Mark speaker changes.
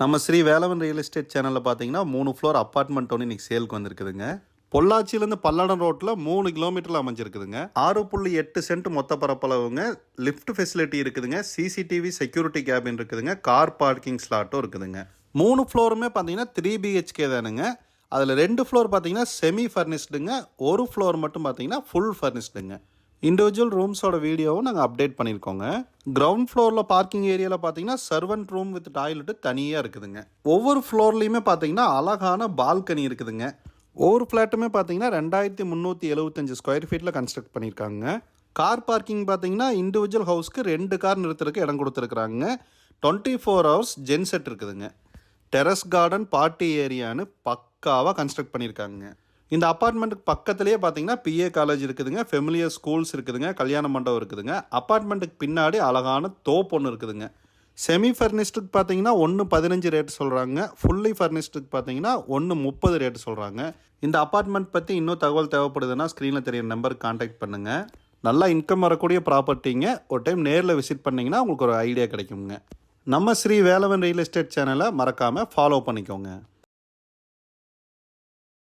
Speaker 1: நம்ம Sri Velavan real estate சேனலில் பார்த்தீங்கன்னா 3 ஃப்ளோர் அப்பார்ட்மெண்ட் ஒன்று இன்றைக்கி சேலுக்கு வந்திருக்குதுங்க. பொள்ளாச்சியிலேருந்து பல்லடம் ரோட்டில் 3 கிலோமீட்டரில் அமைஞ்சிருக்குதுங்க. 6.8 சென்ட் மொத்த பரப்பளவுங்க. லிஃப்ட் ஃபெசிலிட்டி இருக்குதுங்க. சிசிடிவி செக்யூரிட்டி கேபின் இருக்குதுங்க. கார் பார்க்கிங் ஸ்லாட்டும் இருக்குதுங்க. 3 ஃப்ளோருமே பார்த்தீங்கன்னா 3 பிஹெச்கே தானுங்க. அதில் 2 ஃப்ளோர் பார்த்தீங்கன்னா செமி ஃபர்னிஷ்டுங்க. ஒரு ஃப்ளோர் மட்டும் பார்த்தீங்கன்னா ஃபுல் ஃபர்னிஷ்டுங்க. இண்டிவிஜுவல் ரூம்ஸோட வீடியோவும் நாங்கள் அப்டேட் பண்ணியிருக்கோங்க. கிரவுண்ட் ஃப்ளோரில் பார்க்கிங் ஏரியாவில் பார்த்தீங்கன்னா சர்வன்ட் ரூம் வித் டாய்லெட்டு தனியாக இருக்குதுங்க. ஒவ்வொரு ஃப்ளோர்லேயுமே பார்த்தீங்கன்னா அழகான பால்கனி இருக்குதுங்க. ஒவ்வொரு ஃப்ளாட்டுமே பார்த்தீங்கன்னா 2375 ஸ்கொயர் ஃபீட்டில் கன்ஸ்ட்ரக்ட் பண்ணியிருக்காங்க. கார் பார்க்கிங் பார்த்தீங்கன்னா இண்டிவிஜுவல் ஹவுஸ்க்கு 2 கார் நிறுத்துறதுக்கு இடம் கொடுத்துருக்குறாங்க. 24 hours ஜென்செட் இருக்குதுங்க. டெரஸ் கார்டன் பார்ட்டி ஏரியான்னு பக்காவாக கன்ஸ்ட்ரக்ட் பண்ணியிருக்காங்க. இந்த அப்பார்ட்மெண்ட்டுக்கு பக்கத்துலேயே பார்த்தீங்கன்னா பிஏ காலேஜ் இருக்குதுங்க. ஃபெமிலியர் ஸ்கூல்ஸ் இருக்குதுங்க. கல்யாண மண்டபம் இருக்குதுங்க. அப்பார்ட்மெண்ட்டுக்கு பின்னாடி அழகான தோப்பு ஒன்று இருக்குதுங்க. செமி ஃபர்னிஷ்டுக்கு பார்த்தீங்கன்னா 1.15 ரேட் சொல்கிறாங்க. ஃபுல்லி ஃபர்னிஷ்டுக்கு பார்த்தீங்கன்னா 1.30 ரேட் சொல்கிறாங்க. இந்த அப்பார்ட்மெண்ட் பற்றி இன்னும் தகவல் தேவைப்படுதுன்னா ஸ்க்ரீனில் தெரியிற நம்பருக்கு கான்டாக்ட் பண்ணுங்கள். நல்லா இன்கம் வரக்கூடிய ப்ராப்பர்ட்டிங்க. ஒரு டைம் நேரில் விசிட் பண்ணிங்கன்னா உங்களுக்கு ஒரு ஐடியா கிடைக்குங்க. நம்ம ஸ்ரீ வேலவன் ரியல் எஸ்டேட் சேனலை மறக்காமல் ஃபாலோ பண்ணிக்கோங்க.